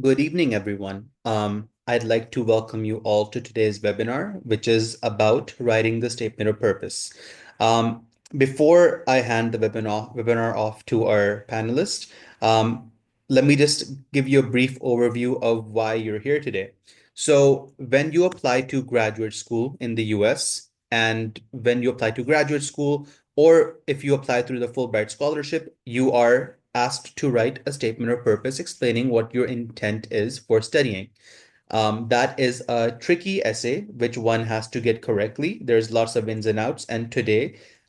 Good evening, everyone. I'd like to welcome you all to today's webinar, which is about writing the statement of purpose. Before I hand the webinar off to our panelists, um, let me just give you a brief overview of why you're here today. So, when you apply to graduate school in the US, and when you apply to graduate school, or if you apply through the Fulbright scholarship, you are asked to write a statement of purpose explaining what your intent is for studying. That is a tricky essay, which one has to get correctly. There's lots of ins and outs. And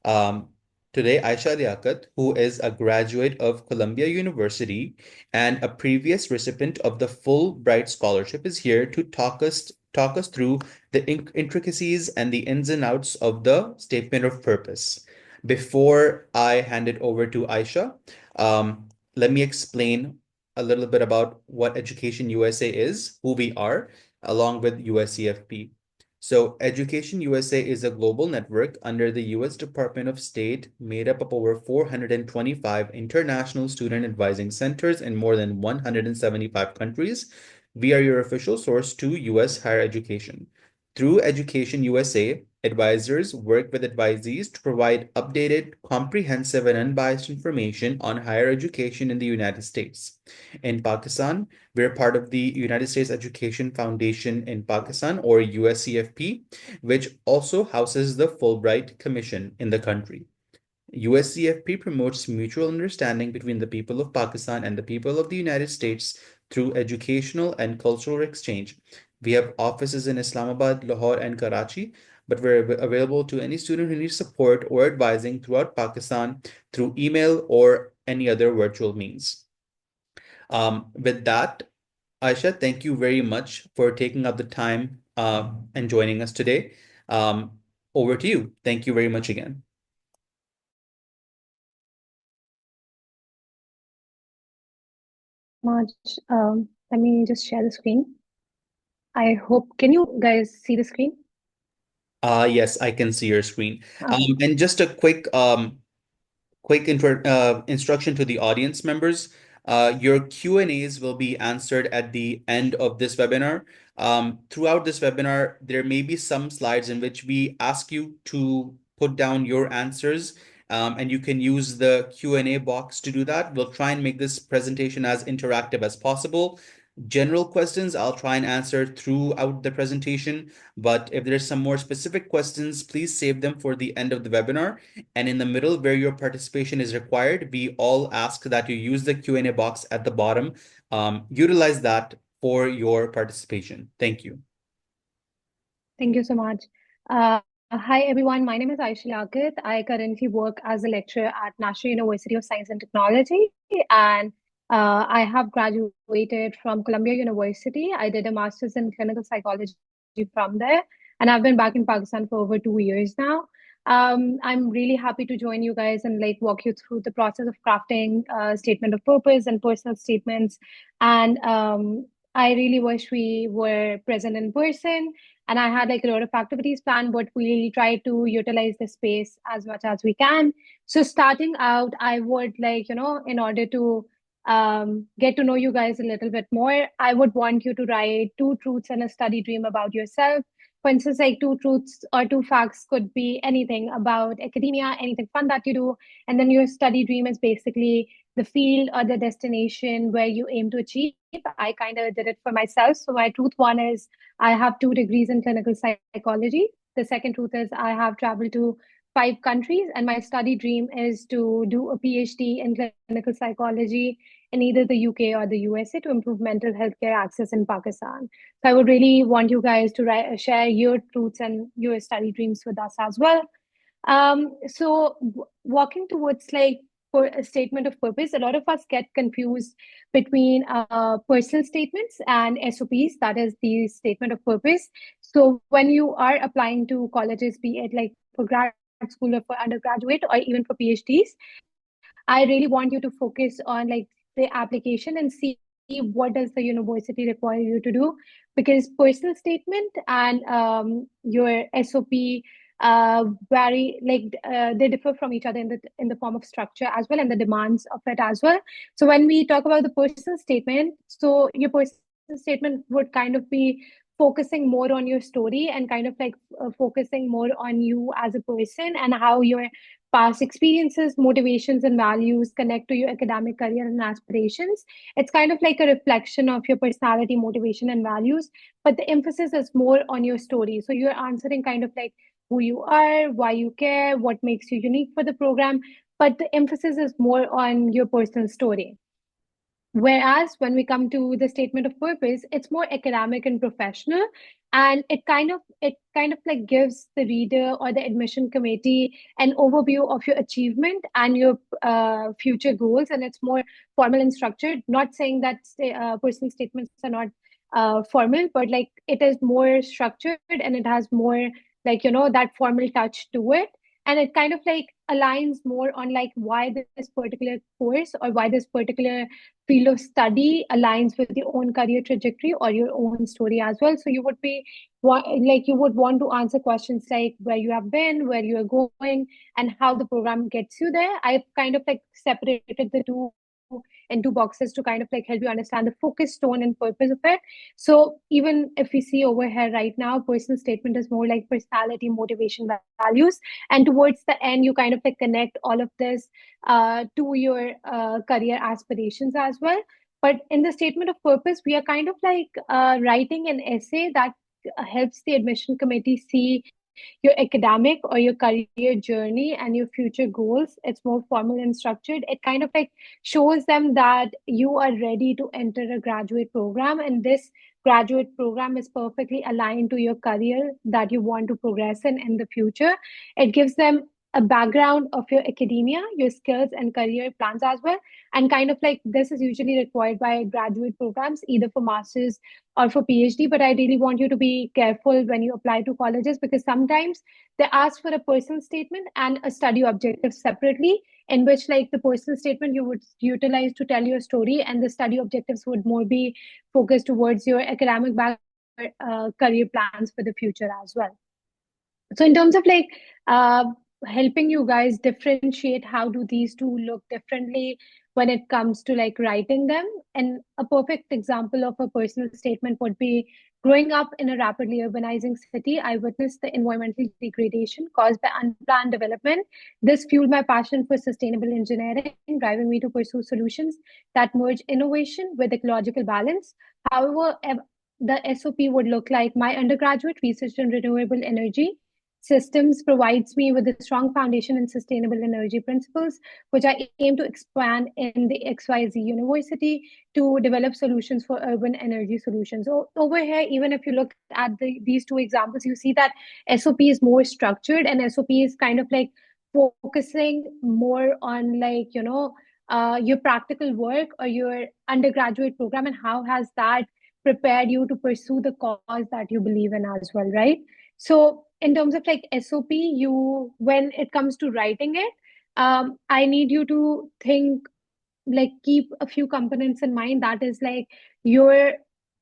um, today, Ayesha Liaqat, who is a graduate of Columbia University and a previous recipient of the Fulbright Scholarship, is here to talk us through the intricacies and the ins and outs of the statement of purpose. Before I hand it over to Ayesha, let me explain a little bit about what Education USA is, who we are, along with USEFP. So, Education USA is a global network under the US Department of State made up of over 425 international student advising centers in more than 175 countries. We are your official source to US higher education. Through Education USA, advisors work with advisees to provide updated, comprehensive, and unbiased information on higher education in the United States. In Pakistan, we're part of the United States Education Foundation in Pakistan, or USCFP, which also houses the Fulbright Commission in the country. USCFP promotes mutual understanding between the people of Pakistan and the people of the United States through educational and cultural exchange. We have offices in Islamabad, Lahore, and Karachi, but we're available to any student who needs support or advising throughout Pakistan through email or any other virtual means. With that, Aisha, thank you very much for taking up the time and joining us today. Um, Over to you. Thank you very much again. Much. Let me just share the screen. I hope, can you guys see the screen? Yes, I can see your screen. Okay. And just a quick instruction to the audience members. Your Q&As will be answered at the end of this webinar. Throughout this webinar, there may be some slides in which we ask you to put down your answers, and you can use the Q&A box to do that. We'll try and make this presentation as interactive as possible. General questions I'll try and answer throughout the presentation, but if there's some more specific questions, please save them for the end of the webinar. And in the middle, where your participation is required, we all ask that you use the Q&A box at the bottom. Utilize that for your participation. Thank you. Thank you so much. Hi, everyone. My name is Ayesha Liaqat. I currently work as a lecturer at National University of Science and Technology, and I have graduated from Columbia University. I did a master's in clinical psychology from there, and I've been back in Pakistan for over 2 years now. I'm really happy to join you guys and like walk you through the process of crafting a statement of purpose and personal statements. And I really wish we were present in person, and I had like a lot of activities planned, but we try to utilize the space as much as we can. So starting out, I would like, in order to get to know you guys a little bit more, I would want you to write two truths and a study dream about yourself. For instance, like two truths or two facts could be anything about academia, anything fun that you do. And then your study dream is basically the field or the destination where you aim to achieve. I kind of did it for myself. So my truth one is I have 2 degrees in clinical psychology. The second truth is I have traveled to 5 countries, and my study dream is to do a PhD in clinical psychology in either the UK or the USA to improve mental health care access in Pakistan. So I would really want you guys to share your truths and your study dreams with us as well. Walking towards like for a statement of purpose, a lot of us get confused between personal statements and SOPs, that is the statement of purpose. So when you are applying to colleges, be it like for grad school or for undergraduate or even for PhDs, I really want you to focus on like the application and see what does the university require you to do, because personal statement and your SOP vary, like they differ from each other in the form of structure as well and the demands of it as well. So when we talk about the personal statement, so your personal statement would kind of be focusing more on your story and kind of like focusing more on you as a person and how your past experiences, motivations, and values connect to your academic career and aspirations. It's kind of like a reflection of your personality, motivation, and values, but the emphasis is more on your story. So you're answering kind of like who you are, why you care, what makes you unique for the program, but the emphasis is more on your personal story. Whereas when we come to the statement of purpose, it's more academic and professional, and it kind of like gives the reader or the admission committee an overview of your achievement and your future goals, and it's more formal and structured. Not saying that personal statements are not formal, but like it is more structured and it has more like that formal touch to it, and it kind of like aligns more on like why this particular course or why this particular field of study aligns with your own career trajectory or your own story as well. So you would be like you would want to answer questions like where you have been, where you are going, and how the program gets you there. I've kind of like separated the two in two boxes to kind of like help you understand the focus, tone, and purpose of it. So even if we see over here right now, personal statement is more like personality, motivation, values, and towards the end, you kind of like connect all of this to your career aspirations as well. But in the statement of purpose, we are kind of like writing an essay that helps the admission committee see your academic or your career journey and your future goals. It's more formal and structured. It kind of like shows them that you are ready to enter a graduate program, and this graduate program is perfectly aligned to your career that you want to progress in the future. It gives them a background of your academia, your skills, and career plans as well. And kind of like this is usually required by graduate programs, either for masters or for PhD. But I really want you to be careful when you apply to colleges, because sometimes they ask for a personal statement and a study objective separately, in which like the personal statement you would utilize to tell your story, and the study objectives would more be focused towards your academic background, career plans for the future as well. So in terms of like uh, helping you guys differentiate how do these two look differently when it comes to like writing them, and a perfect example of a personal statement would be growing up in a rapidly urbanizing city, I witnessed the environmental degradation caused by unplanned development. This fueled my passion for sustainable engineering, driving me to pursue solutions that merge innovation with ecological balance. However, the SOP would look like my undergraduate research in renewable energy systems provides me with a strong foundation in sustainable energy principles, which I aim to expand in the XYZ University to develop solutions for urban energy solutions. So over here, even if you look at these two examples, you see that SOP is more structured, and SOP is kind of like focusing more on like, your practical work or your undergraduate program, and how has that prepared you to pursue the cause that you believe in as well, right? So in terms of like SOP, you when it comes to writing it, I need you to think like keep a few components in mind, that is like your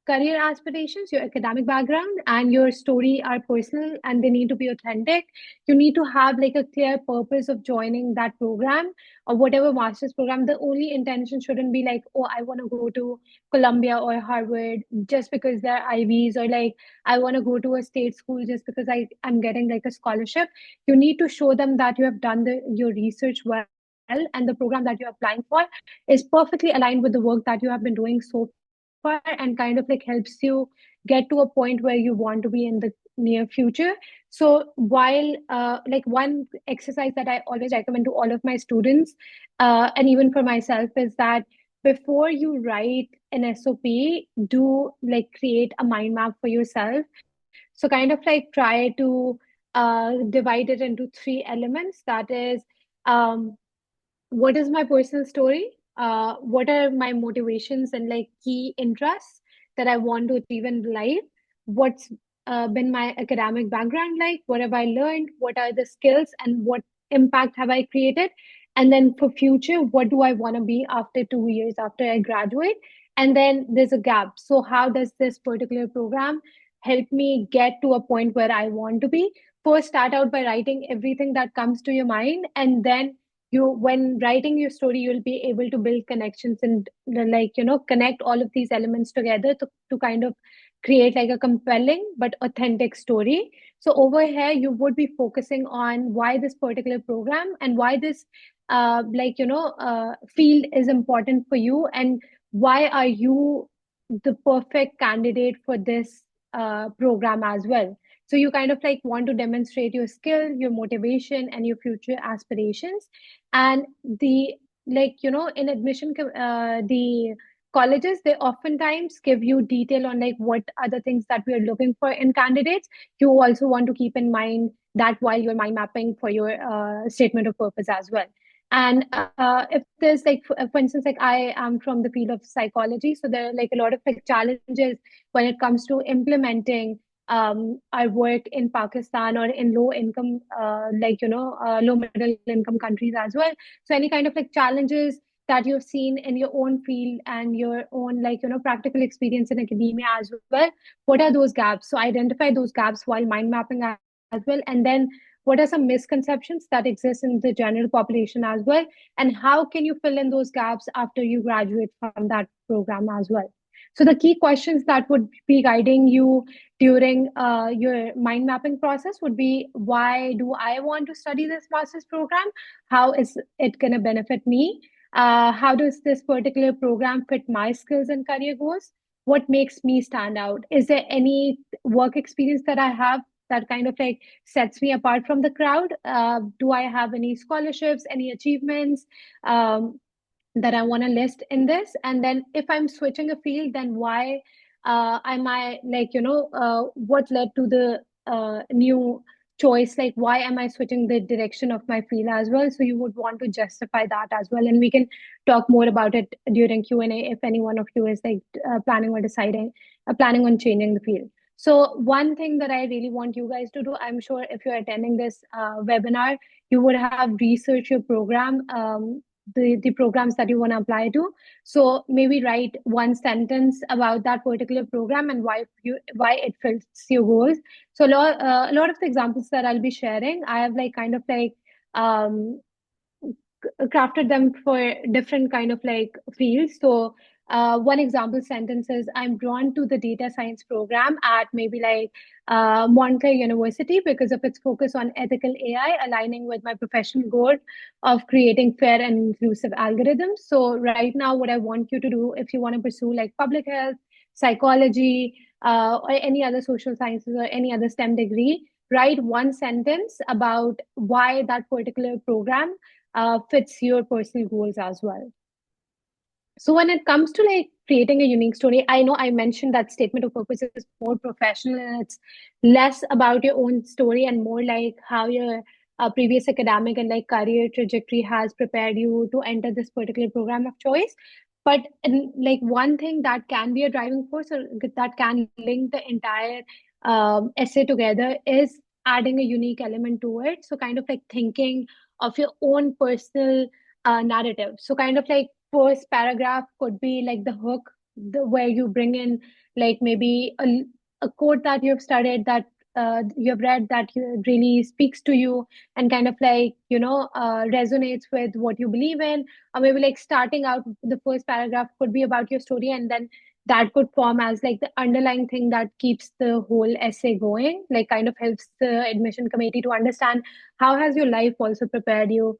career aspirations, your academic background, and your story are personal and they need to be authentic. You need to have like a clear purpose of joining that program or whatever master's program. The only intention shouldn't be like, oh, I want to go to Columbia or Harvard just because they're Ivies, or like I want to go to a state school just because I'm getting like a scholarship. You need to show them that you have done your research well, and the program that you're applying for is perfectly aligned with the work that you have been doing so far, and kind of like helps you get to a point where you want to be in the near future. So while like one exercise that I always recommend to all of my students, and even for myself, is that before you write an SOP, do like create a mind map for yourself. So kind of like try to divide it into three elements. That is, um, what is my personal story? What are my motivations and like key interests that I want to achieve in life? What's been my academic background like? What have I learned? What are the skills and what impact have I created? And then for future, what do I want to be after 2 years after I graduate? And then there's a gap. So how does this particular program help me get to a point where I want to be? First, start out by writing everything that comes to your mind, and then when writing your story, you'll be able to build connections and like, connect all of these elements together to kind of create like a compelling but authentic story. So over here, you would be focusing on why this particular program and why this field is important for you, and why are you the perfect candidate for this program as well. So you kind of like want to demonstrate your skill, your motivation, and your future aspirations. And the in the colleges, they oftentimes give you detail on like what are the things that we are looking for in candidates. You also want to keep in mind that while you're mind mapping for your statement of purpose as well. And if there's like, for instance, like I am from the field of psychology, so there are like a lot of like challenges when it comes to implementing our work in Pakistan or in low income, low middle income countries as well. So any kind of like challenges that you've seen in your own field and your own practical experience in academia as well, what are those gaps? So identify those gaps while mind mapping as well, and then what are some misconceptions that exist in the general population as well, and how can you fill in those gaps after you graduate from that program as well. So the key questions that would be guiding you during your mind mapping process would be, why do I want to study this master's program? How is it going to benefit me? How does this particular program fit my skills and career goals? What makes me stand out? Is there any work experience that I have that kind of like sets me apart from the crowd? Do I have any scholarships, any achievements? That I want to list in this. And then if I'm switching a field, then why am I what led to the new choice? Like, why am I switching the direction of my field as well? So you would want to justify that as well. And we can talk more about it during Q&A if any one of you is like planning on changing the field. So one thing that I really want you guys to do, I'm sure if you're attending this webinar, you would have researched your program, the programs that you want to apply to. So maybe write one sentence about that particular program and why it fits your goals. So a lot of the examples that I'll be sharing, I have like kind of like um, crafted them for different kind of like fields. So one example sentence is, I'm drawn to the data science program at maybe like Montclair University because of its focus on ethical AI, aligning with my professional goal of creating fair and inclusive algorithms. So right now, what I want you to do, if you want to pursue like public health, psychology, or any other social sciences or any other STEM degree, write one sentence about why that particular program fits your personal goals as well. So when it comes to like creating a unique story, I know I mentioned that statement of purpose is more professional and it's less about your own story and more like how your previous academic and like career trajectory has prepared you to enter this particular program of choice. But like one thing that can be a driving force or that can link the entire essay together is adding a unique element to it. So kind of like thinking of your own personal narrative. So kind of like first paragraph could be like the hook, where you bring in like maybe a quote that you've studied, that you've read, that really speaks to you and kind of like resonates with what you believe in. Or maybe like starting out, the first paragraph could be about your story, and then that could form as like the underlying thing that keeps the whole essay going, like kind of helps the admission committee to understand how has your life also prepared you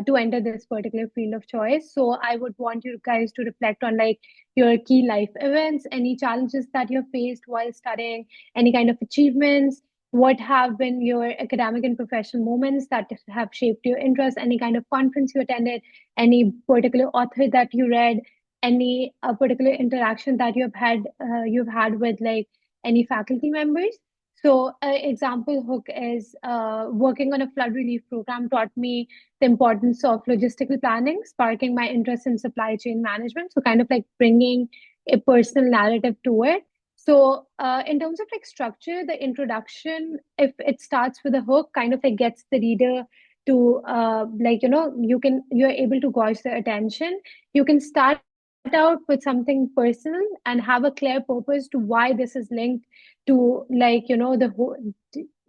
to enter this particular field of choice. So I would want you guys to reflect on like your key life events, any challenges that you've faced while studying, any kind of achievements, what have been your academic and professional moments that have shaped your interest, any kind of conference you attended, any particular author that you read, any particular interaction that you've had with like any faculty members. So, example hook is working on a flood relief program taught me the importance of logistical planning, sparking my interest in supply chain management. So, kind of like bringing a personal narrative to it. So, in terms of like structure, the introduction, if it starts with a hook, kind of like gets the reader to you're able to gauge their attention. You can start out with something personal and have a clear purpose to why this is linked to like the whole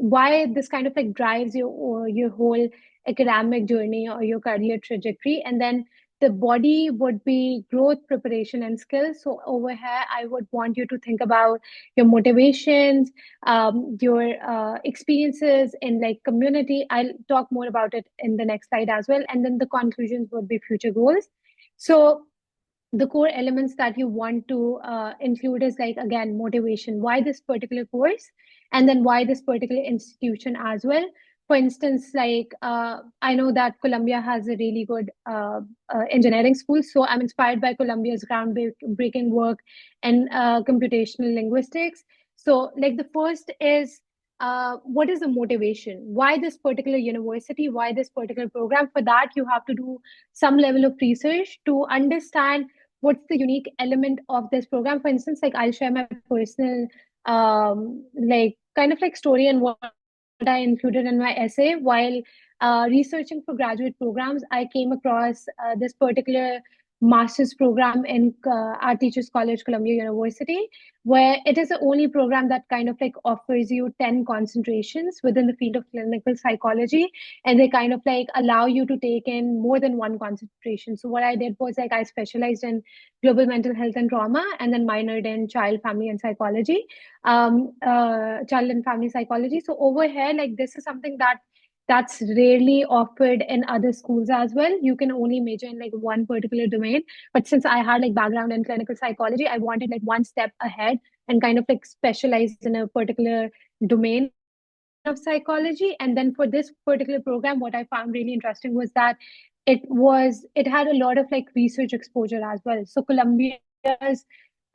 why this kind of like drives your whole academic journey or your career trajectory. And then the body would be growth, preparation, and skills. So over here, I would want you to think about your motivations, your experiences in like community. I'll talk more about it in the next slide as well. And then the conclusions would be future goals. So the core elements that you want to include is like, again, motivation, why this particular course, and then why this particular institution as well. For instance, like I know that Columbia has a really good engineering school, so I'm inspired by Columbia's groundbreaking work in computational linguistics. So like the first is, what is the motivation, why this particular university, why this particular program? For that you have to do some level of research to understand what's the unique element of this program. For instance, like I'll share my personal like kind of like story and what I included in my essay. While researching for graduate programs, I came across this particular master's program in Art Teachers College, Columbia University, where it is the only program that kind of like offers you 10 concentrations within the field of clinical psychology. And they kind of like allow you to take in more than one concentration. So what I did was like I specialized in global mental health and trauma, and then minored in child, family, and psychology, child and family psychology. So over here, like this is something that's rarely offered in other schools as well. You can only major in like one particular domain. But since I had like background in clinical psychology, I wanted like one step ahead and kind of like specialize in a particular domain of psychology. And then for this particular program, what I found really interesting was that it had a lot of like research exposure as well. So Columbia's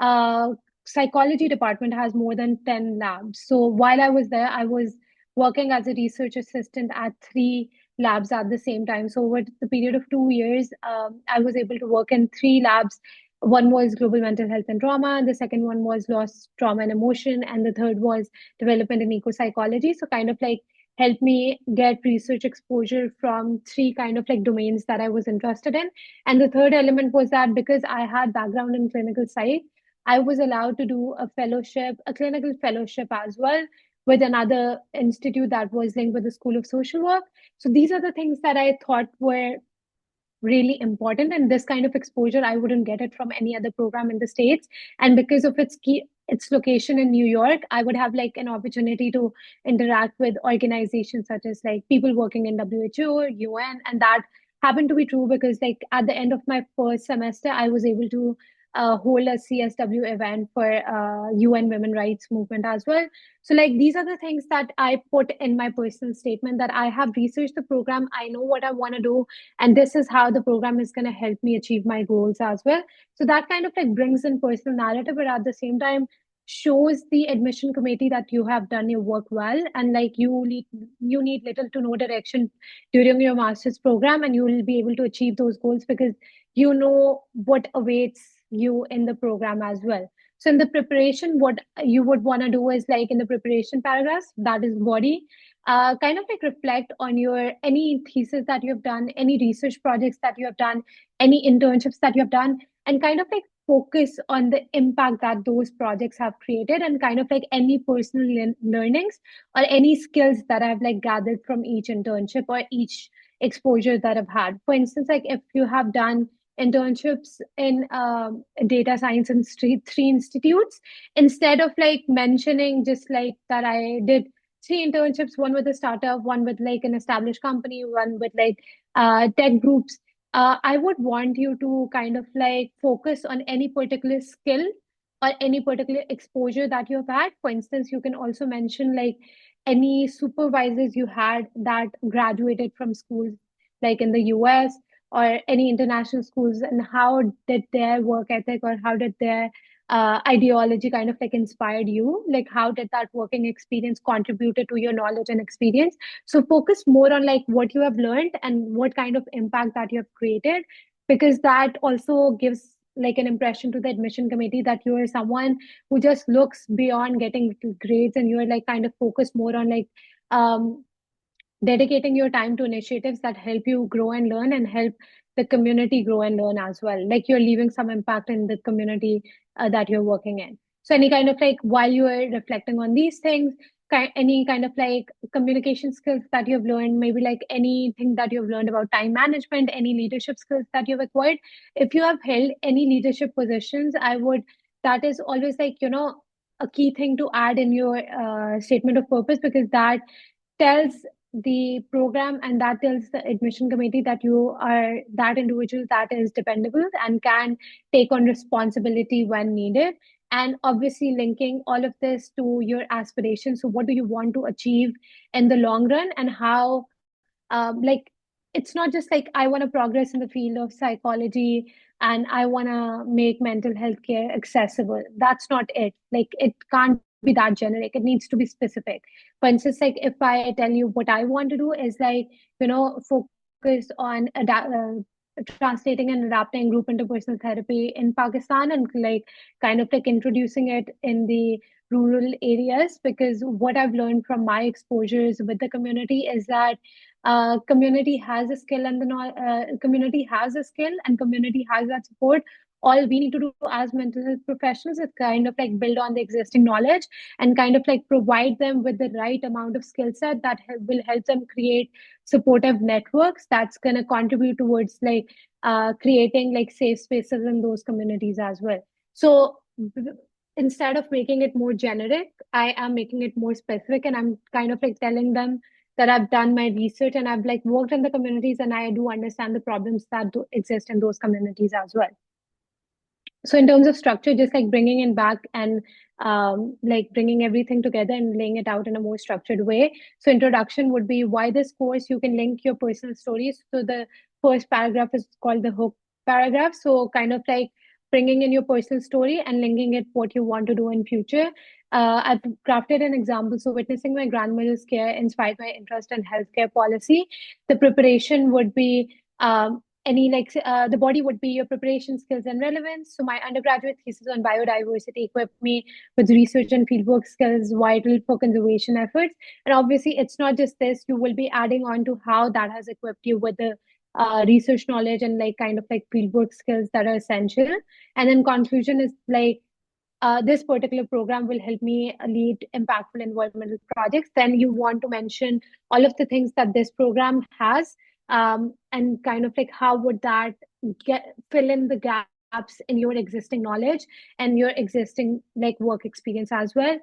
uh, psychology department has more than 10 labs. So while I was there, I was working as a research assistant at 3 labs at the same time. So over the period of 2 years, I was able to work in 3 labs. One was global mental health and trauma, the second one was loss, trauma, and emotion, and the third was development and eco psychology. So kind of like helped me get research exposure from 3 kind of like domains that I was interested in. And the third element was that because I had background in clinical psych, I was allowed to do a fellowship, a clinical fellowship as well, with another institute that was linked with the School of Social Work. So these are the things that I thought were really important, and this kind of exposure I wouldn't get it from any other program in the States. And because of its location in New York, I would have like an opportunity to interact with organizations such as like people working in WHO, UN, and that happened to be true because like at the end of my first semester I was able to hold a CSW event for UN women rights movement as well. So like these are the things that I put in my personal statement, that I have researched the program, I know what I want to do, and this is how the program is going to help me achieve my goals as well. So that kind of like brings in personal narrative, but at the same time shows the admission committee that you have done your work well, and like you need little to no direction during your master's program, and you will be able to achieve those goals because you know what awaits you in the program as well. So in the preparation, what you would want to do is like in the preparation paragraphs, that is body, kind of like reflect on your any thesis that you have done, any research projects that you have done, any internships that you have done, and kind of like focus on the impact that those projects have created, and kind of like any personal learnings or any skills that I've like gathered from each internship or each exposure that I've had. For instance, like if you have done internships in data science and three institutes, instead of like mentioning just like that I did 3 internships, one with a startup, one with like an established company, one with like tech groups. I would want you to kind of like focus on any particular skill or any particular exposure that you've had. For instance, you can also mention like any supervisors you had that graduated from schools like in the US or any international schools, and how did their work ethic or how did their ideology kind of like inspired you, like how did that working experience contributed to your knowledge and experience. So focus more on like what you have learned and what kind of impact that you have created, because that also gives like an impression to the admission committee that you are someone who just looks beyond getting grades, and you're like kind of focused more on like um, dedicating your time to initiatives that help you grow and learn and help the community grow and learn as well. Like you're leaving some impact in the community that you're working in. So any kind of like while you are reflecting on these things, any kind of like communication skills that you've learned, maybe like anything that you've learned about time management, any leadership skills that you've acquired. If you have held any leadership positions, that is always like, a key thing to add in your statement of purpose, because that tells the program and that tells the admission committee that you are that individual that is dependable and can take on responsibility when needed. And obviously linking all of this to your aspirations, so what do you want to achieve in the long run, and how like it's not just like I want to progress in the field of psychology and I want to make mental health care accessible. That's not it. Like it can't be that generic. It needs to be specific. For instance, like if I tell you what I want to do is like, focus on translating and adapting group interpersonal therapy in Pakistan, and like kind of like introducing it in the rural areas, because what I've learned from my exposures with the community is that community has a skill and community has a skill and community has that support. All we need to do as mental health professionals is kind of like build on the existing knowledge and kind of like provide them with the right amount of skill set that will help them create supportive networks that's going to contribute towards like creating like safe spaces in those communities as well. So instead of making it more generic, I am making it more specific, and I'm kind of like telling them that I've done my research and I've like worked in the communities and I do understand the problems that do exist in those communities as well. So in terms of structure, just like bringing it back and like bringing everything together and laying it out in a more structured way. So introduction would be why this course. You can link your personal stories. So the first paragraph is called the hook paragraph. So kind of like bringing in your personal story and linking it what you want to do in future. I've crafted an example. So witnessing my grandmother's care inspired my interest in healthcare policy. The preparation would be any like the body would be your preparation skills and relevance. So my undergraduate thesis on biodiversity equipped me with research and fieldwork skills vital for conservation efforts. And obviously it's not just this, you will be adding on to how that has equipped you with the research knowledge and like kind of like fieldwork skills that are essential. And then conclusion is like this particular program will help me lead impactful environmental projects. Then you want to mention all of the things that this program has, and kind of like how would that fill in the gaps in your existing knowledge and your existing like work experience as well.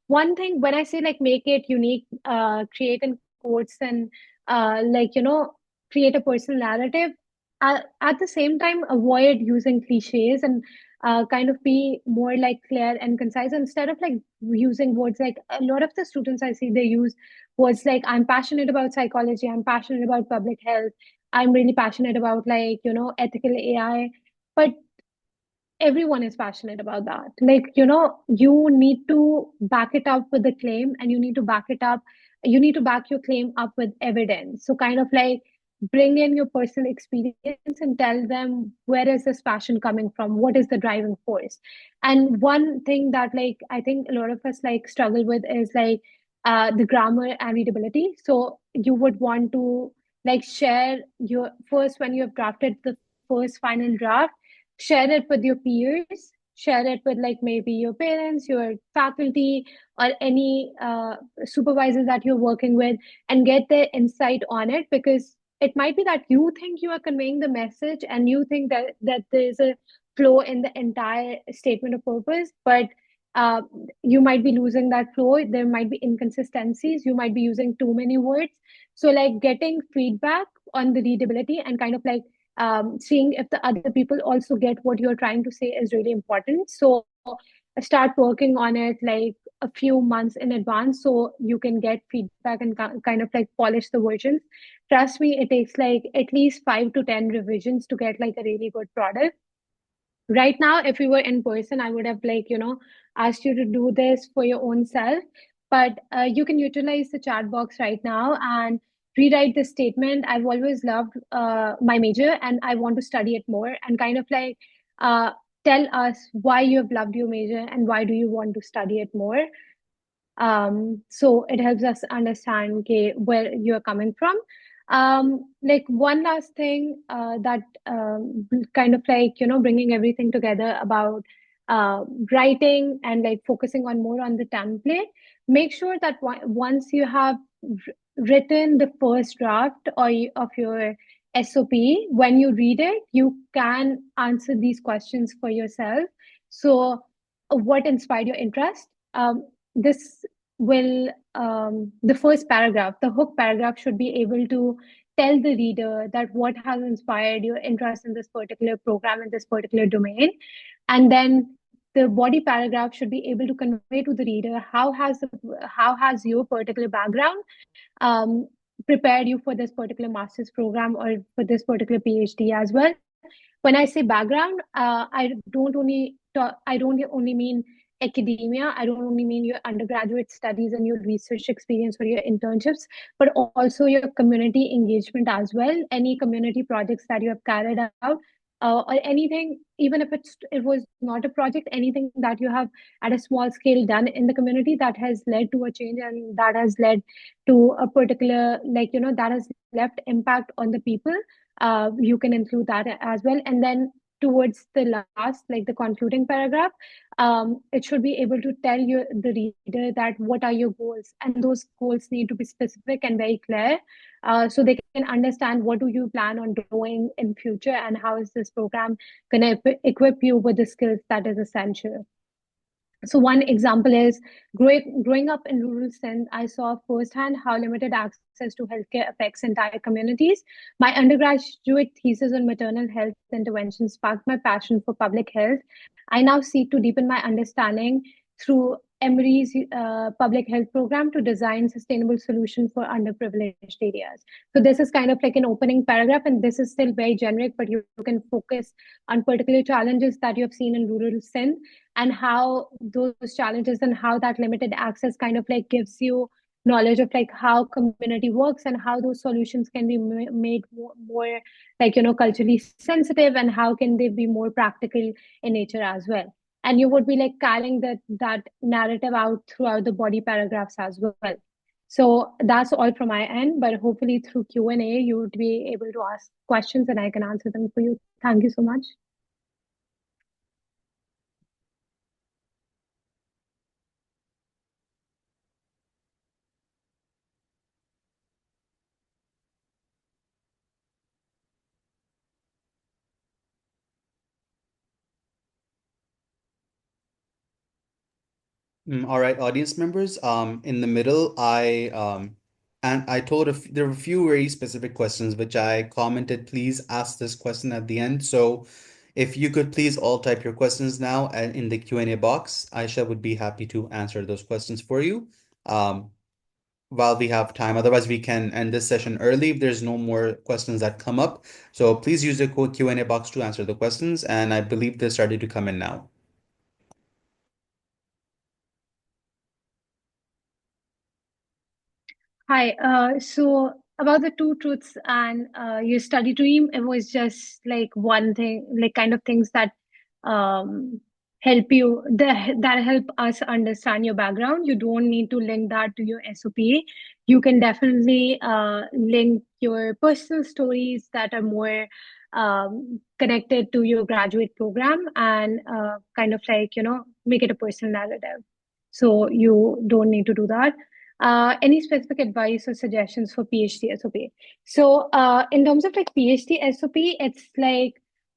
One thing when I say like make it unique, create in quotes and like create a personal narrative, at the same time avoid using cliches and kind of be more like clear and concise instead of like using words. Like a lot of the students I see, they use words like I'm passionate about psychology, I'm passionate about public health, I'm really passionate about like ethical AI. But everyone is passionate about that. Like, you need to back it up with the claim, and you need to back your claim up with evidence. So kind of like bring in your personal experience and tell them where is this passion coming from, what is the driving force. And one thing that like I think a lot of us like struggle with is like the grammar and readability. So you would want to like share your first, when you have drafted the first final draft, share it with your peers, share it with like maybe your parents, your faculty, or any supervisors that you're working with, and get their insight on it. Because it might be that you think you are conveying the message and you think that there's a flow in the entire statement of purpose, but uh, you might be losing that flow. There might be inconsistencies, you might be using too many words. So like getting feedback on the readability and kind of like seeing if the other people also get what you're trying to say is really important. So start working on it like a few months in advance so you can get feedback and kind of like polish the versions. Trust me, it takes like at least 5 to 10 revisions to get like a really good product. Right now, if we were in person, I would have like asked you to do this for your own self, but you can utilize the chat box right now and rewrite this statement. I've always loved my major and I want to study it more, and kind of like uh, tell us why you have loved your major and why do you want to study it more. So it helps us understand, okay, where you're coming from. Like one last thing that kind of like bringing everything together about uh, writing and like focusing on more on the template, make sure that once you have written the first draft of your SOP, when you read it, you can answer these questions for yourself. So, what inspired your interest? This will, the first paragraph, the hook paragraph, should be able to tell the reader that what has inspired your interest in this particular program, in this particular domain. And then the body paragraph should be able to convey to the reader how has your particular background um, prepared you for this particular master's program or for this particular PhD as well. When I say background, I don't only mean academia. I don't only mean your undergraduate studies and your research experience or your internships, but also your community engagement as well. Any community projects that you have carried out, or anything, even if it was not a project, anything that you have at a small scale done in the community that has led to a change and that has led to a particular, like, that has left impact on the people. You can include that as well. And then towards the last, like the concluding paragraph, it should be able to tell you the reader that what are your goals, and those goals need to be specific and very clear, so they can understand what do you plan on doing in future and how is this program going to equip you with the skills that is essential. So one example is growing up in rural Sindh, I saw firsthand how limited access to healthcare affects entire communities. My undergraduate thesis on maternal health intervention sparked my passion for public health. I now seek to deepen my understanding through Emory's public health program to design sustainable solutions for underprivileged areas. So this is kind of like an opening paragraph, and this is still very generic, but you can focus on particular challenges that you have seen in rural Sindh and how those challenges and how that limited access kind of like gives you knowledge of like how community works and how those solutions can be made more like culturally sensitive, and how can they be more practical in nature as well. And you would be like carrying that narrative out throughout the body paragraphs as well. So that's all from my end, but hopefully through Q&A you would be able to ask questions and I can answer them for you. Thank you so much. All right, audience members. In the middle, I told there were a few very specific questions which I commented. Please ask this question at the end. So, if you could please all type your questions now and in the Q&A box, Aisha would be happy to answer those questions for you. Um, while we have time. Otherwise, we can end this session early if there's no more questions that come up. So please use the Q&A box to answer the questions, and I believe they're starting to come in now. Hi. So about the two truths and your study dream, it was just like one thing, like kind of things that um, that help us understand your background. You don't need to link that to your SOP. You can definitely link your personal stories that are more connected to your graduate program and kind of like, make it a personal narrative. So you don't need to do that. Any specific advice or suggestions for PhD SOP? So, in terms of like PhD SOP, it's like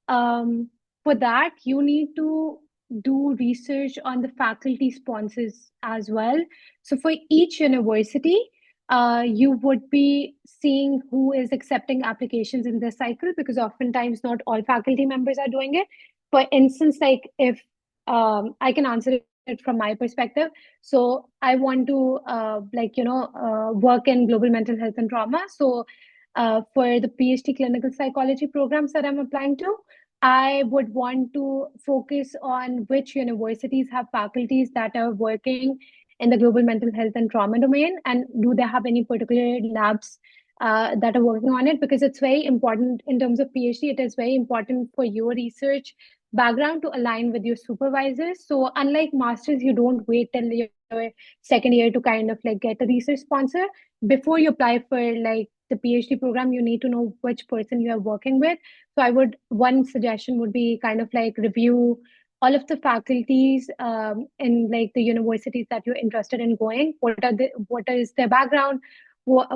for that you need to do research on the faculty sponsors as well. So, for each university, you would be seeing who is accepting applications in this cycle because oftentimes not all faculty members are doing it. For instance, like if I can answer it from my perspective. So I want to work in global mental health and trauma. So for the PhD clinical psychology programs that I'm applying to, I would want to focus on which universities have faculties that are working in the global mental health and trauma domain, and do they have any particular labs that are working on it, because it's very important in terms of PhD. It is very important for your research background to align with your supervisors. So unlike masters, you don't wait till your second year to kind of like get a research sponsor. Before you apply for like the PhD program, you need to know which person you are working with. So I would, one suggestion would be kind of like review all of the faculties in like the universities that you're interested in going, what is their background, what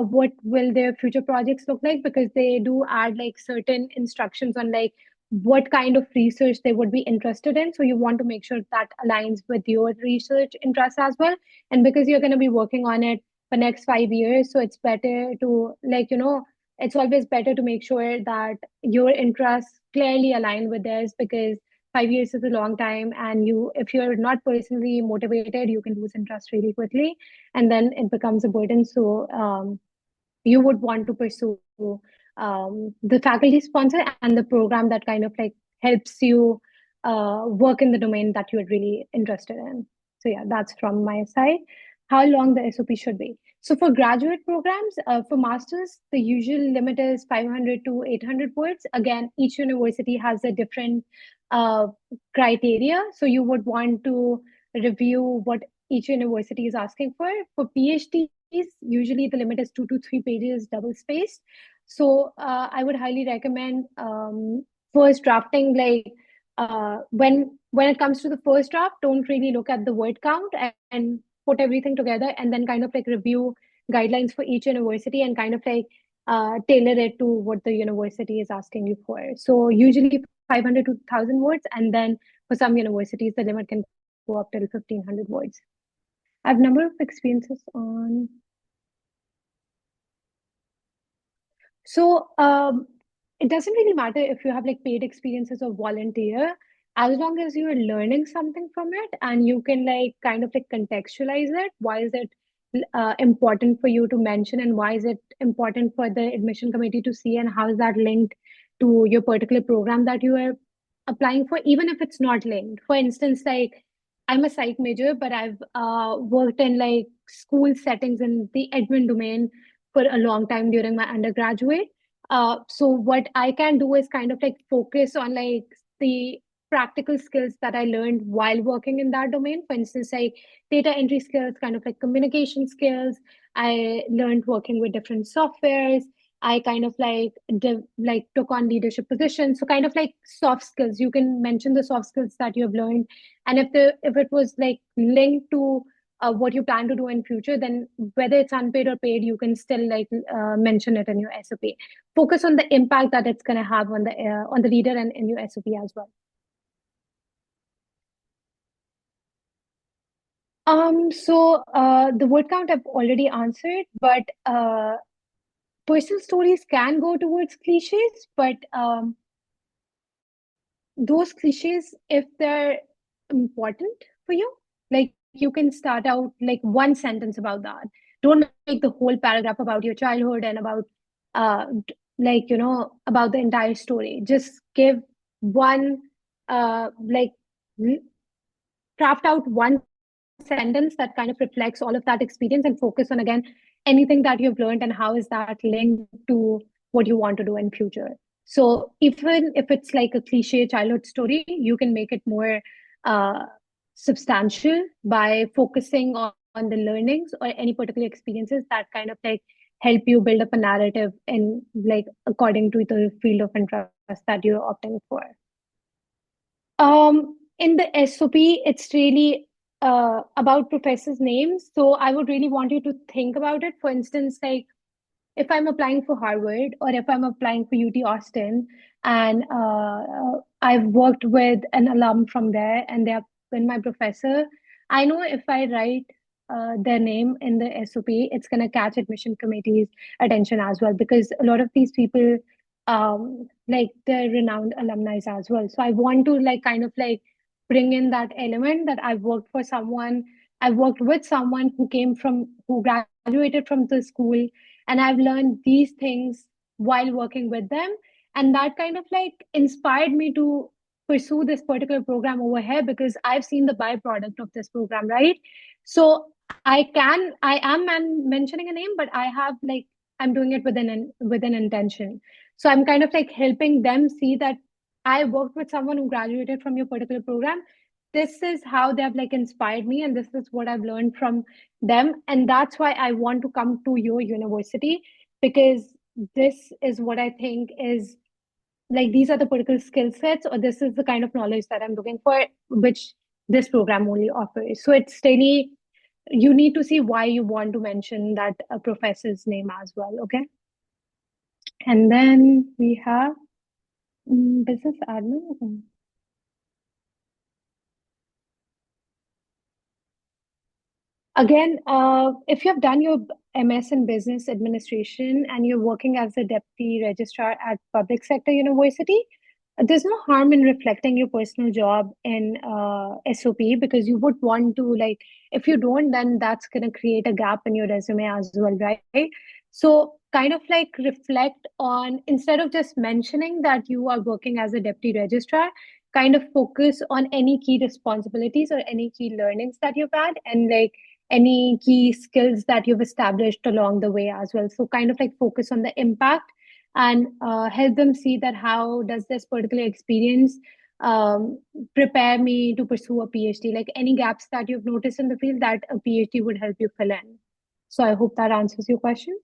will their future projects look like, because they do add like certain instructions on like what kind of research they would be interested in. So you want to make sure that aligns with your research interests as well. And because you're going to be working on it for next 5 years, so it's better to like, it's always better to make sure that your interests clearly align with theirs, because 5 years is a long time, and if you're not personally motivated, you can lose interest really quickly, and then it becomes a burden. So you would want to pursue the faculty sponsor and the program that kind of like helps you work in the domain that you're really interested in. So yeah, that's from my side. How long the SOP should be. So for graduate programs, for masters, the usual limit is 500 to 800 words. Again, each university has a different uh, criteria. So you would want to review what each university is asking for. For PhDs, usually the limit is 2 to 3 pages, double spaced. So I would highly recommend first drafting. Like when it comes to the first draft, don't really look at the word count, and put everything together, and then kind of like review guidelines for each university and kind of like tailor it to what the university is asking you for. So usually 500 to 1,000 words, and then for some universities the limit can go up till 1,500 words. I have number of experiences on. So it doesn't really matter if you have like paid experiences or volunteer, as long as you're learning something from it and you can like kind of like contextualize it. Why is it important for you to mention, and why is it important for the admission committee to see, and how is that linked to your particular program that you are applying for, even if it's not linked. For instance, like I'm a psych major, but I've worked in like school settings in the admin domain for a long time during my undergraduate. So what I can do is kind of like focus on like the practical skills that I learned while working in that domain. For instance, like data entry skills, kind of like communication skills. I learned working with different softwares. I kind of like took on leadership positions. So kind of like soft skills. You can mention the soft skills that you have learned, and if it was like linked to what you plan to do in future, then whether it's unpaid or paid, you can still like mention it in your SOP. Focus on the impact that it's going to have on the leader and in your SOP as well. The word count I've already answered, but personal stories can go towards cliches, but those cliches, if they're important for you, like you can start out like one sentence about that. Don't make the whole paragraph about your childhood and about like about the entire story. Just give one like craft out one sentence that kind of reflects all of that experience, and focus on again anything that you've learned and how is that linked to what you want to do in future. So even if it's like a cliche childhood story, you can make it more uh, substantial by focusing on the learnings or any particular experiences that kind of like help you build up a narrative in like according to the field of interest that you're opting for. In the SOP, it's really about professors' names. So I would really want you to think about it. For instance, like if I'm applying for Harvard or if I'm applying for UT Austin, and I've worked with an alum from there and they have been my professor, I know if I write their name in the SOP, it's going to catch admission committee's attention as well, because a lot of these people, like they're renowned alumni as well. So I want to like kind of like bring in that element that I've worked with someone who graduated from the school, and I've learned these things while working with them, and that kind of like inspired me to pursue this particular program over here, because I've seen the byproduct of this program, right? So I am mentioning a name, but I'm doing it with an intention. So I'm kind of like helping them see that I worked with someone who graduated from your particular program. This is how they have like inspired me, and this is what I've learned from them, and that's why I want to come to your university, because this is what I think is like these are the particular skill sets, or this is the kind of knowledge that I'm looking for, which this program only offers. So it's really, you need to see why you want to mention that professor's name as well. Okay. And then we have business admin. Again, if you have done your MS in business administration and you're working as a deputy registrar at public sector university, there's no harm in reflecting your personal job in SOP, because you would want to, like, if you don't, then that's going to create a gap in your resume as well, right? So kind of like reflect on, instead of just mentioning that you are working as a deputy registrar, kind of focus on any key responsibilities or any key learnings that you've had, and like any key skills that you've established along the way as well. So kind of like focus on the impact, and help them see that how does this particular experience um, prepare me to pursue a PhD, like any gaps that you've noticed in the field that a PhD would help you fill in. So I hope that answers your question.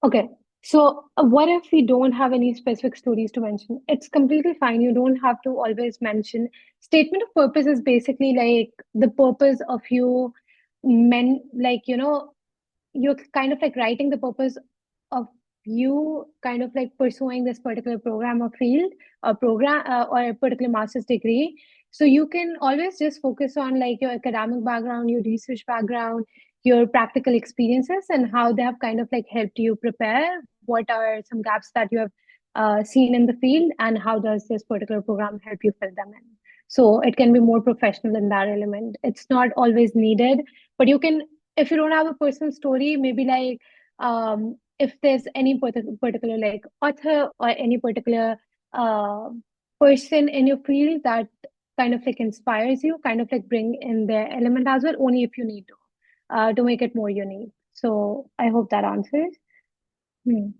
Okay. So, what if we don't have any specific stories to mention? It's completely fine. You don't have to always mention. Statement of purpose is basically like the purpose of you, like, you're kind of like writing the purpose of you kind of like pursuing this particular program or field or program, or a particular master's degree. So you can always just focus on like your academic background, your research background, your practical experiences, and how they have kind of like helped you prepare. What are some gaps that you have seen in the field, and how does this particular program help you fill them in? So it can be more professional in that element. It's not always needed, but you can, if you don't have a personal story, maybe like if there's any particular like author or any particular uh, person in your field that kind of like inspires you, kind of like bring in their element as well, only if you need to make it more unique. So I hope that answers. Hmm.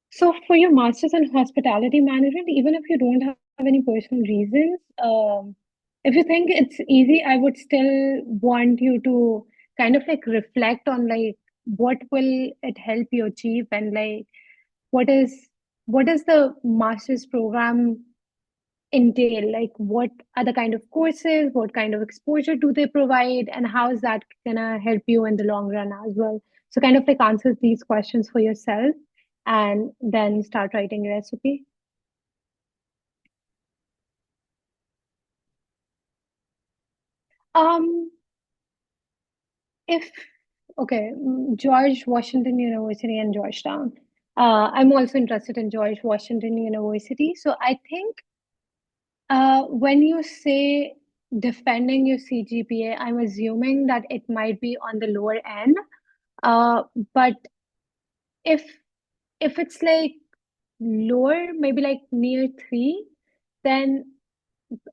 So for your master's in hospitality management, even if you don't have any personal reasons, if you think it's easy, I would still want you to kind of like reflect on like what will it help you achieve, and like what is what is the master's program entail? Like what are the kind of courses, what kind of exposure do they provide, and how is that gonna help you in the long run as well? So kind of like answer these questions for yourself and then start writing your recipe. Um, if okay, George Washington University and Georgetown. I'm also interested in George Washington University. So I think when you say defending your CGPA, I'm assuming that it might be on the lower end. Uh, but if it's like lower, maybe like near three, then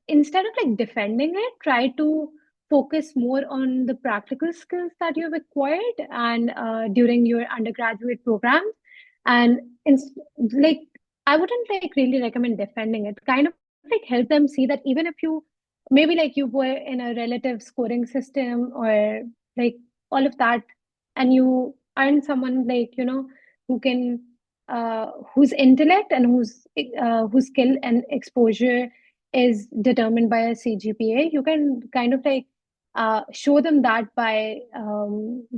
instead of like defending it, try to focus more on the practical skills that you've acquired and during your undergraduate programs. And like, I wouldn't like really recommend defending it. Kind of like help them see that even if you maybe like you were in a relative scoring system or like all of that, and you aren't someone like who can whose intellect and whose skill and exposure is determined by a CGPA, you can kind of like show them that by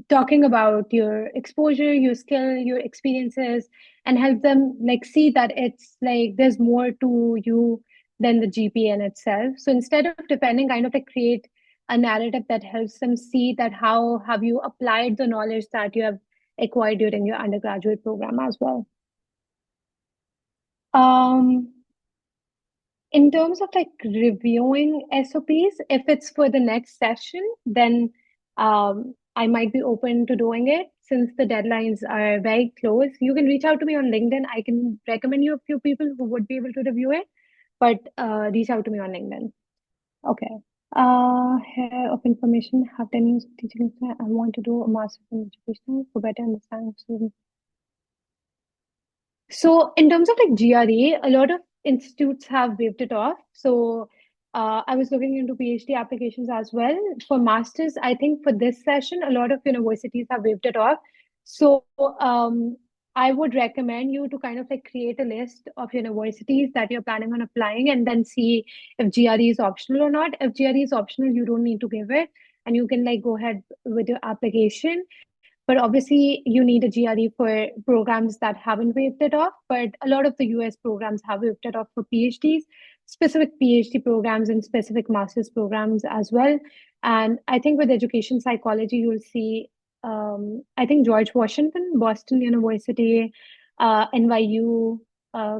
talking about your exposure, your skill, your experiences, and help them like see that it's like there's more to you than the GPA in itself. So instead of depending, kind of like create a narrative that helps them see that how have you applied the knowledge that you have acquired during your undergraduate program as well. Um, In terms of like reviewing SOPs, if it's for the next session, then I might be open to doing it since the deadlines are very close. You can reach out to me on LinkedIn. I can recommend you a few people who would be able to review it, but reach out to me on LinkedIn. Okay. Here of information, have 10 years of teaching experience. I want to do a master's in education for better understanding of students. So in terms of like GRE, a lot of institutes have waived it off. So I was looking into PhD applications as well. For masters, I think for this session, a lot of universities have waived it off. So I would recommend you to kind of like create a list of universities that you're planning on applying and then see if GRE is optional or not. If GRE is optional, you don't need to give it, and you can like go ahead with your application. But obviously, you need a GRE for programs that haven't waived it off. But a lot of the US programs have waived it off for PhDs, specific PhD programs, and specific master's programs as well. And I think with education psychology, you'll see, I think George Washington, Boston University, NYU,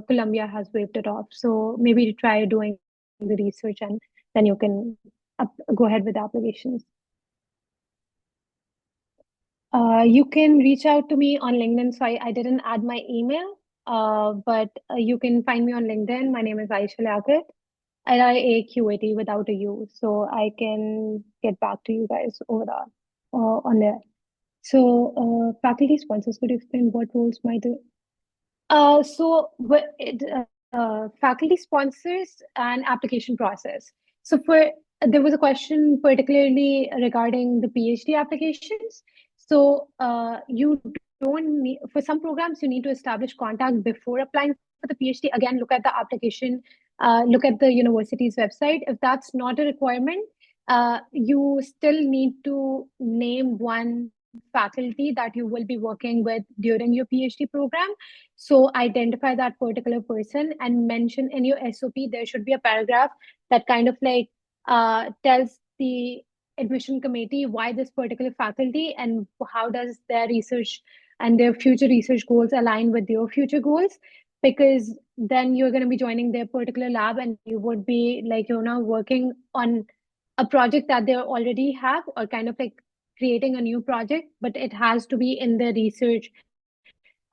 Columbia has waived it off. So maybe try doing the research and then you can go ahead with the applications. You can reach out to me on LinkedIn. So I didn't add my email, but you can find me on LinkedIn. My name is Ayesha Liaqat, Liaqat without a U. So I can get back to you guys over that on there. So faculty sponsors, could you explain what roles might do? Faculty sponsors and application process. So there was a question particularly regarding the PhD applications. So you don't need, for some programs, you need to establish contact before applying for the PhD. Again, look at the application, look at the university's website. If that's not a requirement, you still need to name one faculty that you will be working with during your PhD program. So identify that particular person and mention in your SOP, there should be a paragraph that kind of like tells the admission committee why this particular faculty and how does their research and their future research goals align with your future goals. Because then you're going to be joining their particular lab and you would be like, working on a project that they already have or kind of like creating a new project, but it has to be in the research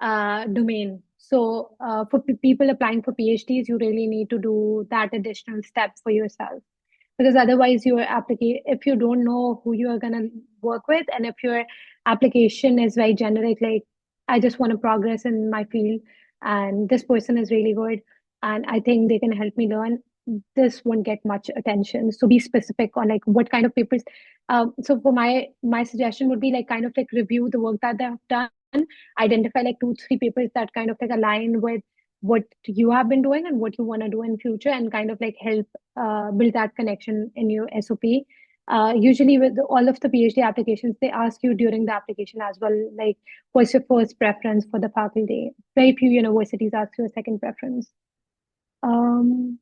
domain. So for people applying for PhDs, you really need to do that additional step for yourself because otherwise your application, if you don't know who you are going to work with and if your application is very generic, like I just want to progress in my field and this person is really good and I think they can help me learn, this won't get much attention. So be specific on like what kind of papers. So for my suggestion would be like kind of like review the work that they have done, identify like 2 3 papers that kind of like align with what you have been doing and what you want to do in future and kind of like help build that connection in your SOP. Usually with all of the PhD applications, they ask you during the application as well, like what's your first preference for the faculty. Very few universities ask you a second preference. um,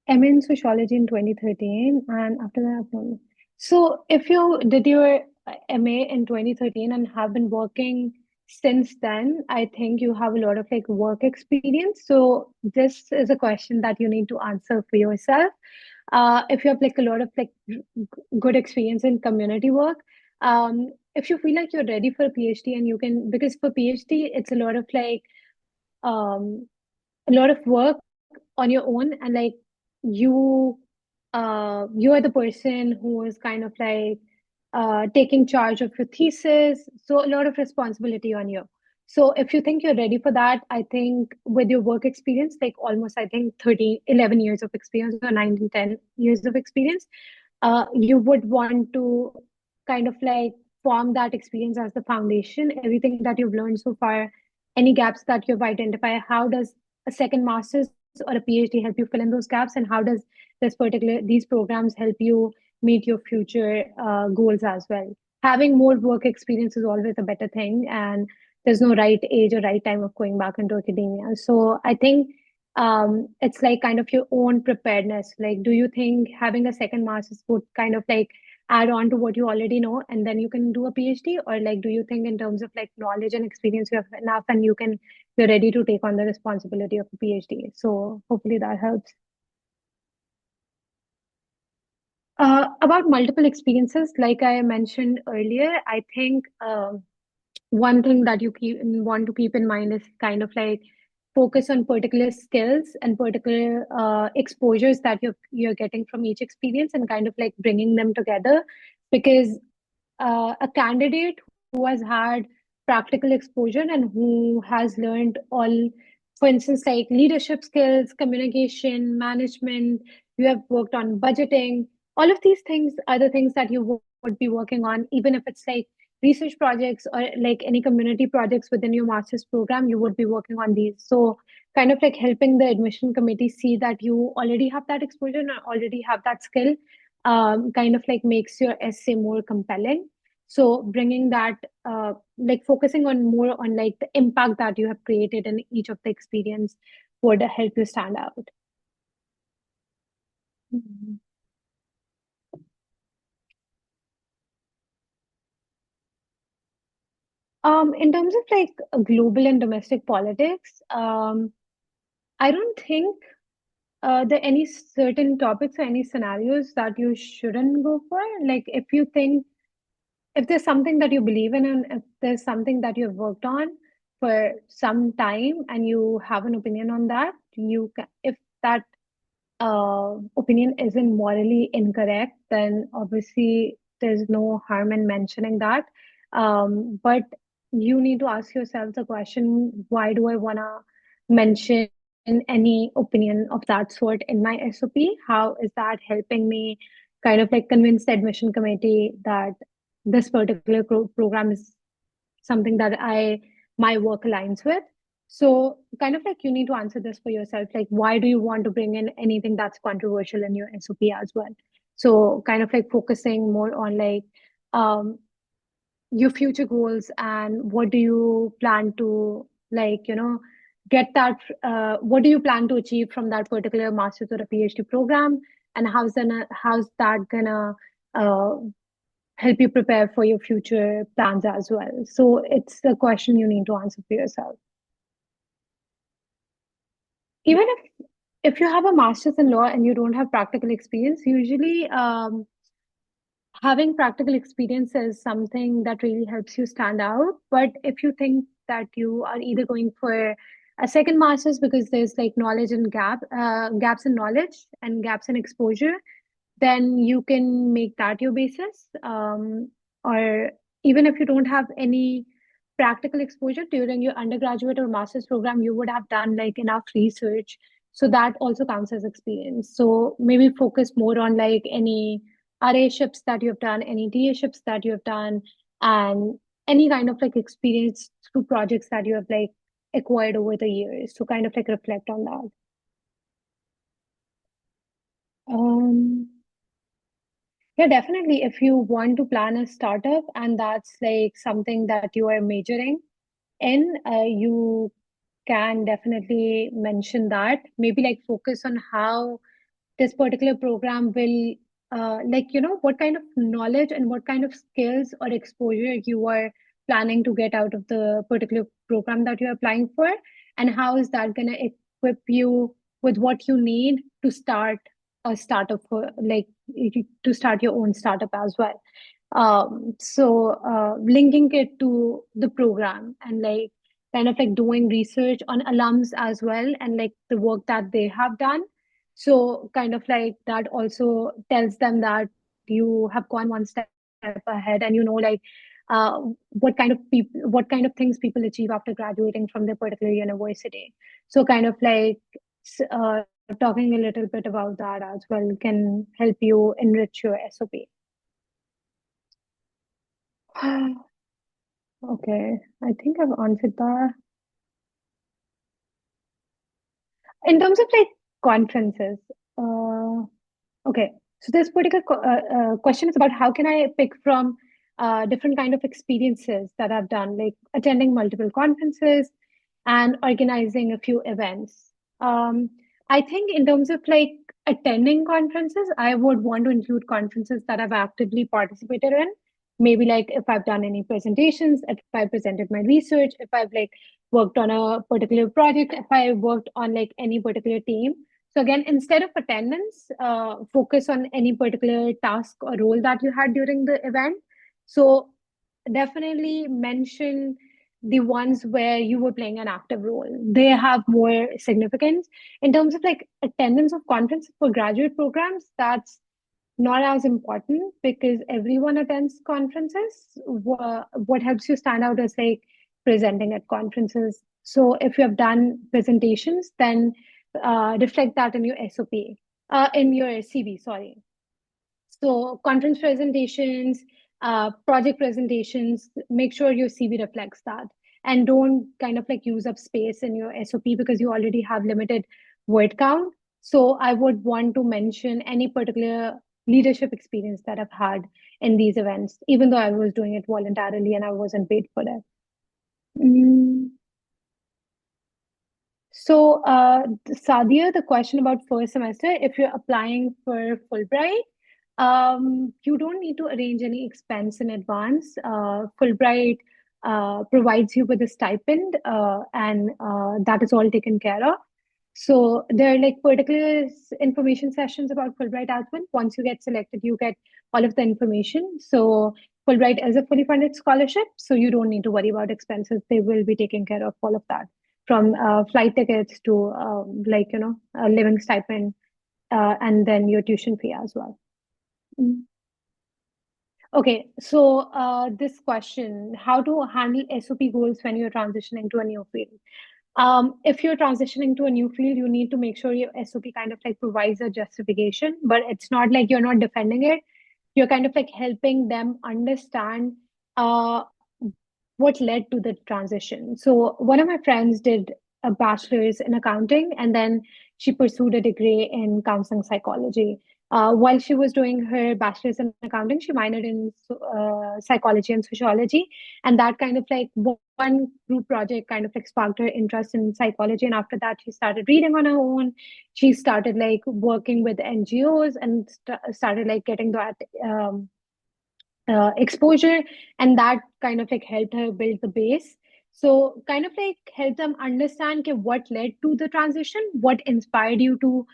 MA in sociology in 2013, and after that, no. So if you did your MA in 2013 and have been working since then, I think you have a lot of like work experience. So this is a question that you need to answer for yourself. If you have like a lot of like good experience in community work, if you feel like you're ready for a PhD and you can, because for PhD, it's um, a lot of work on your own and like you you are the person who is kind of like taking charge of your thesis, so a lot of responsibility on you. So if you think you're ready for that, I think with your work experience, like almost I think 11 years of experience or 9 to 10 years of experience, you would want to kind of like form that experience as the foundation, everything that you've learned so far, any gaps that you've identified, how does a second master's or a PhD help you fill in those gaps, and how does these programs help you meet your future goals as well. Having more work experience is always a better thing, and there's no right age or right time of going back into academia. So I think it's like kind of your own preparedness. Like, do you think having a second master's would kind of like add on to what you already know and then you can do a PhD? Or like, do you think in terms of like knowledge and experience, you have enough and you're ready to take on the responsibility of a PhD? So hopefully that helps. About multiple experiences, like I mentioned earlier, I think one thing that want to keep in mind is kind of like focus on particular skills and particular exposures that you're getting from each experience and kind of like bringing them together, because a candidate who has had practical exposure and who has learned all for instance, like leadership skills, communication, management, you have worked on budgeting. All of these things are the things that you would be working on, even if it's like research projects or like any community projects within your master's program, you would be working on these. So, kind of like helping the admission committee see that you already have that exposure and already have that skill, kind of like makes your essay more compelling. So bringing that, like focusing on more on like the impact that you have created in each of the experience would help you stand out. Mhm. In terms of like global and domestic politics, I don't think there are any certain topics or any scenarios that you shouldn't go for. Like if you think if there's something that you believe in and if there's something that you've worked on for some time and you have an opinion on that, if that opinion isn't morally incorrect, then obviously there's no harm in mentioning that. But you need to ask yourself the question, why do I want to mention any opinion of that sort in my SOP? How is that helping me kind of like convince the admission committee that this particular program is something that my work aligns with? So kind of like you need to answer this for yourself. Like, why do you want to bring in anything that's controversial in your SOP as well? So kind of like focusing more on like um, your future goals and what do you plan to like, get that, what do you plan to achieve from that particular master's or a PhD program? And how's that gonna uh, help you prepare for your future plans as well? So it's a question you need to answer for yourself. Even if you have a master's in law and you don't have practical experience, usually having practical experience is something that really helps you stand out. But if you think that you are either going for a second master's because there's like knowledge and gaps in knowledge and gaps in exposure, then you can make that your basis. Or even if you don't have any practical exposure during your undergraduate or master's program, you would have done like enough research. So that also counts as experience. So maybe focus more on like any RA-ships that you've done, any TA-ships that you have done, and any kind of like experience through projects that you have like acquired over the years. So kind of like reflect on that. Um, Yeah, definitely. If you want to plan a startup and that's like something that you are majoring in, you can definitely mention that. Maybe like focus on how this particular program will, like, what kind of knowledge and what kind of skills or exposure you are planning to get out of the particular program that you're applying for, and how is that going to equip you with what you need to start a startup for, like, to start your own startup as well. So linking it to the program and like kind of like doing research on alums as well and like the work that they have done, so kind of like that also tells them that you have gone one step ahead and like uh, what kind of things people achieve after graduating from their particular university. So kind of like uh, talking a little bit about that as well can help you enrich your SOP. Okay, I think I've answered that. In terms of like conferences, uh, okay, so this particular question is about how can I pick from different kind of experiences that I've done, like attending multiple conferences and organizing a few events. Um, I think in terms of like attending conferences, I would want to include conferences that I've actively participated in. Maybe like if I've done any presentations, if I presented my research, if I've like worked on a particular project, if I worked on like any particular team. So again, instead of attendance, focus on any particular task or role that you had during the event. So definitely mention the ones where you were playing an active role. They have more significance. In terms of like attendance of conferences for graduate programs, that's not as important because everyone attends conferences. What helps you stand out is like presenting at conferences. So if you have done presentations, then reflect that in your SOP, in your CV, sorry. So conference presentations, project presentations, make sure your CV reflects that. And don't kind of like use up space in your SOP because you already have limited word count. So I would want to mention any particular leadership experience that I've had in these events, even though I was doing it voluntarily and I wasn't paid for it. Mm. So, Sadia, the question about first semester, if you're applying for Fulbright, you don't need to arrange any expense in advance. Fulbright provides you with a stipend, and that is all taken care of. So there are like particular information sessions about Fulbright as well. Once you get selected, you get all of the information. So Fulbright is a fully funded scholarship, so you don't need to worry about expenses. They will be taking care of all of that, from flight tickets to like a living stipend, and then your tuition fee as well. Mm. Okay, so this question, how to handle SOP goals when you're transitioning to a new field? If you're transitioning to a new field, you need to make sure your SOP kind of like provides a justification, but it's not like you're not defending it. You're kind of like helping them understand uh, what led to the transition. So one of my friends did a bachelor's in accounting, and then she pursued a degree in counseling psychology. While she was doing her bachelor's in accounting, she minored in psychology and sociology, and that kind of like one group project kind of like sparked her interest in psychology. And after that, she started reading on her own. She started like working with NGOs and started like getting that exposure, and that kind of like helped her build the base. So kind of like help them understand okay, what led to the transition, what inspired you to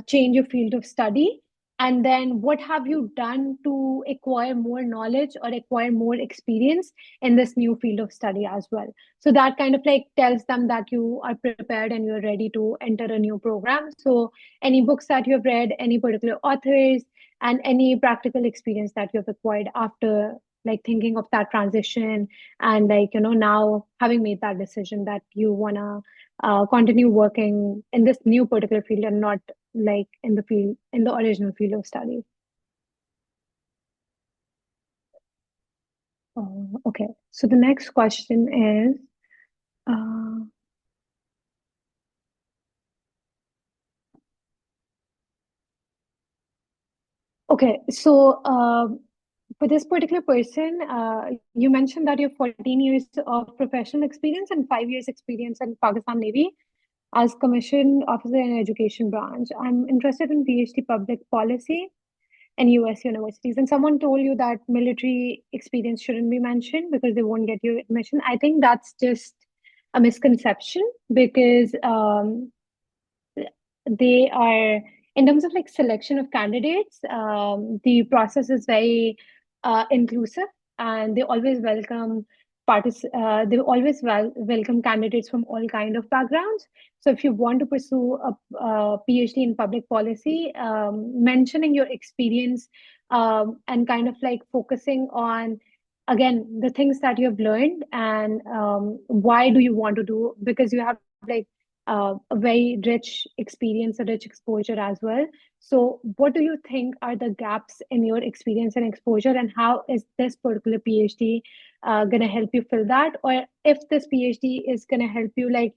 change your field of study, and then what have you done to acquire more knowledge or acquire more experience in this new field of study as well. So that kind of like tells them that you are prepared and you're ready to enter a new program. So any books that you have read, any particular authors, and any practical experience that you've acquired after like thinking of that transition, and like now having made that decision that you want to continue working in this new particular field and not like in the original field of study. Okay, so the next question is uh, okay, so for this particular person, you mentioned that you have 14 years of professional experience and 5 years experience in Pakistan Navy as commissioned officer in education branch. I'm interested in PhD public policy and US universities. And someone told you that military experience shouldn't be mentioned because they won't get you admission. I think that's just a misconception because they are, in terms of like selection of candidates, the process is very inclusive, and they always welcome they always welcome candidates from all kind of backgrounds. So if you want to pursue a PhD in public policy, mentioning your experience, and kind of like focusing on again the things that you have learned, and why do you want to do, because you have like a very rich experience, a rich exposure as well. So, what do you think are the gaps in your experience and exposure, and how is this particular PhD going to help you fill that? Or if this PhD is going to help you, like,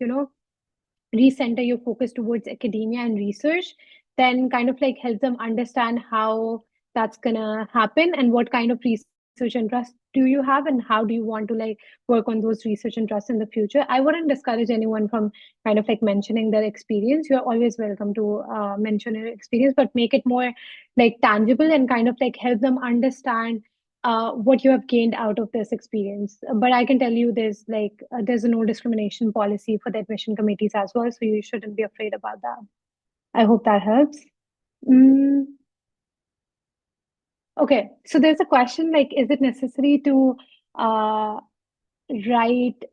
recenter your focus towards academia and research, then kind of like help them understand how that's gonna happen and what kind of research interest do you have and how do you want to like work on those research interests in the future. I wouldn't discourage anyone from kind of like mentioning their experience. You're always welcome to mention your experience, but make it more like tangible and kind of like help them understand what you have gained out of this experience. But I can tell you there's a no discrimination policy for the admission committees as well, so you shouldn't be afraid about that. I hope that helps. Mm, okay, so there's a question like, is it necessary to uh, write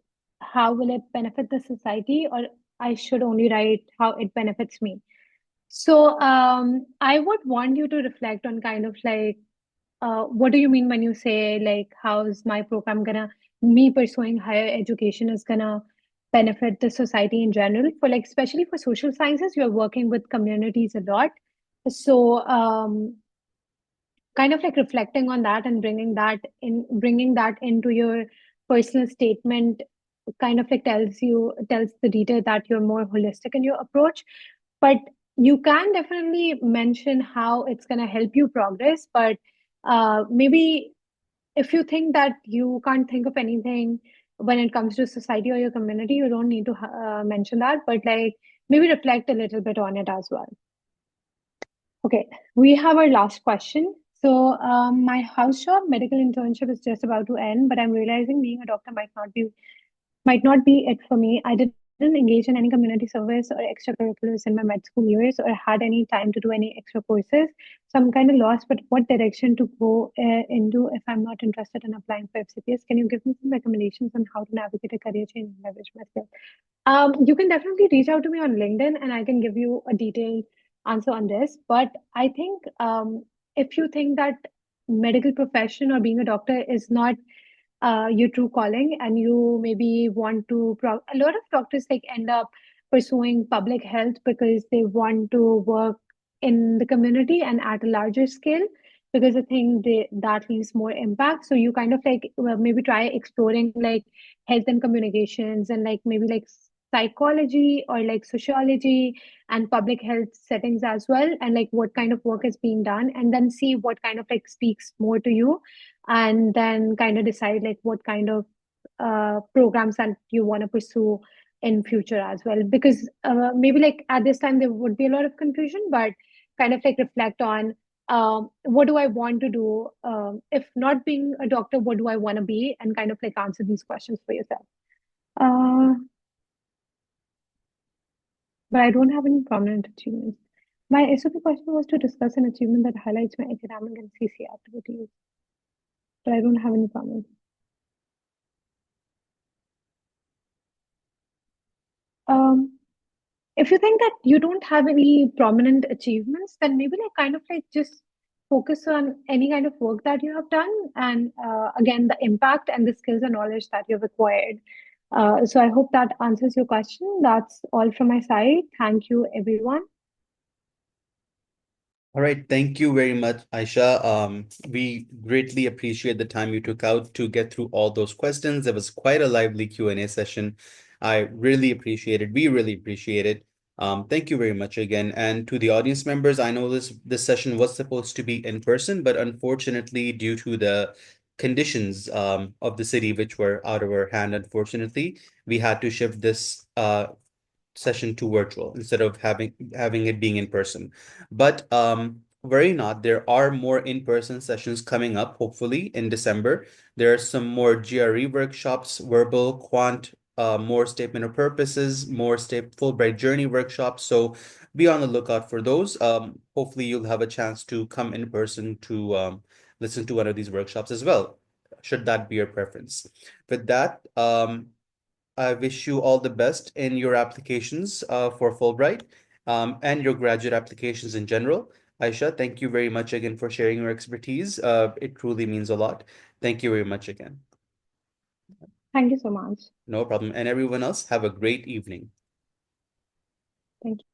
how will it benefit the society, or I should only write how it benefits me? So I would want you to reflect on kind of like what do you mean when you say like how's my program gonna me pursuing higher education is gonna benefit the society in general. For like, especially for social sciences, you're working with communities a lot. So, kind of like reflecting on that and bringing that into your personal statement kind of like tells the reader that you're more holistic in your approach. But you can definitely mention how it's going to help you progress. But maybe if you think that you can't think of anything when it comes to society or your community, you don't need to mention that, but like maybe reflect a little bit on it as well. Okay, we have our last question. So, my house job medical internship is just about to end, but I'm realizing being a doctor might not be it for me. I didn't engage in any community service or extracurriculars in my med school years or had any time to do any extra courses. So I'm kind of lost, but what direction to go into if I'm not interested in applying for FCPS? Can you give me some recommendations on how to navigate a career change and leverage my skills? You can definitely reach out to me on LinkedIn and I can give you a detailed answer on this. But I think if you think that medical profession or being a doctor is not your true calling and you maybe want to a lot of doctors like end up pursuing public health because they want to work in the community and at a larger scale because I think that leaves more impact. So you kind of like maybe try exploring like health and communications and like maybe like psychology or like sociology and public health settings as well, and like what kind of work is being done, and then see what kind of like speaks more to you, and then kind of decide like what kind of programs that you want to pursue in future as well, because maybe like at this time there would be a lot of confusion, but kind of like reflect on what do I want to do, if not being a doctor, what do I want to be, and kind of like answer these questions for yourself. uh, but I don't have any prominent achievements. My SOP question was to discuss an achievement that highlights my academic and CC activities, but I don't have any prominent. um, if you think that you don't have any prominent achievements, then maybe like kind of like just focus on any kind of work that you have done, and again the impact and the skills and knowledge that you've acquired. So I hope that answers your question. That's all from my side. Thank you, everyone. All right, thank you very much, Aisha. We greatly appreciate the time you took out to get through all those questions. It was quite a lively Q&A session. I really appreciate it. We really appreciate it. Thank you very much again. And to the audience members, I know this session was supposed to be in person, but unfortunately, due to the conditions of the city, which were out of our hand, unfortunately, we had to shift this session to virtual instead of having it being in person. But worry not, there are more in-person sessions coming up, hopefully in December. There are some more GRE workshops, verbal, quant, more statement of purposes, more state Fulbright journey workshops. So be on the lookout for those. Hopefully you'll have a chance to come in person to listen to one of these workshops as well, should that be your preference. With that, I wish you all the best in your applications for Fulbright and your graduate applications in general. Aisha, thank you very much again for sharing your expertise. It truly means a lot. Thank you very much again. Thank you so much. No problem. And everyone else, have a great evening. Thank you.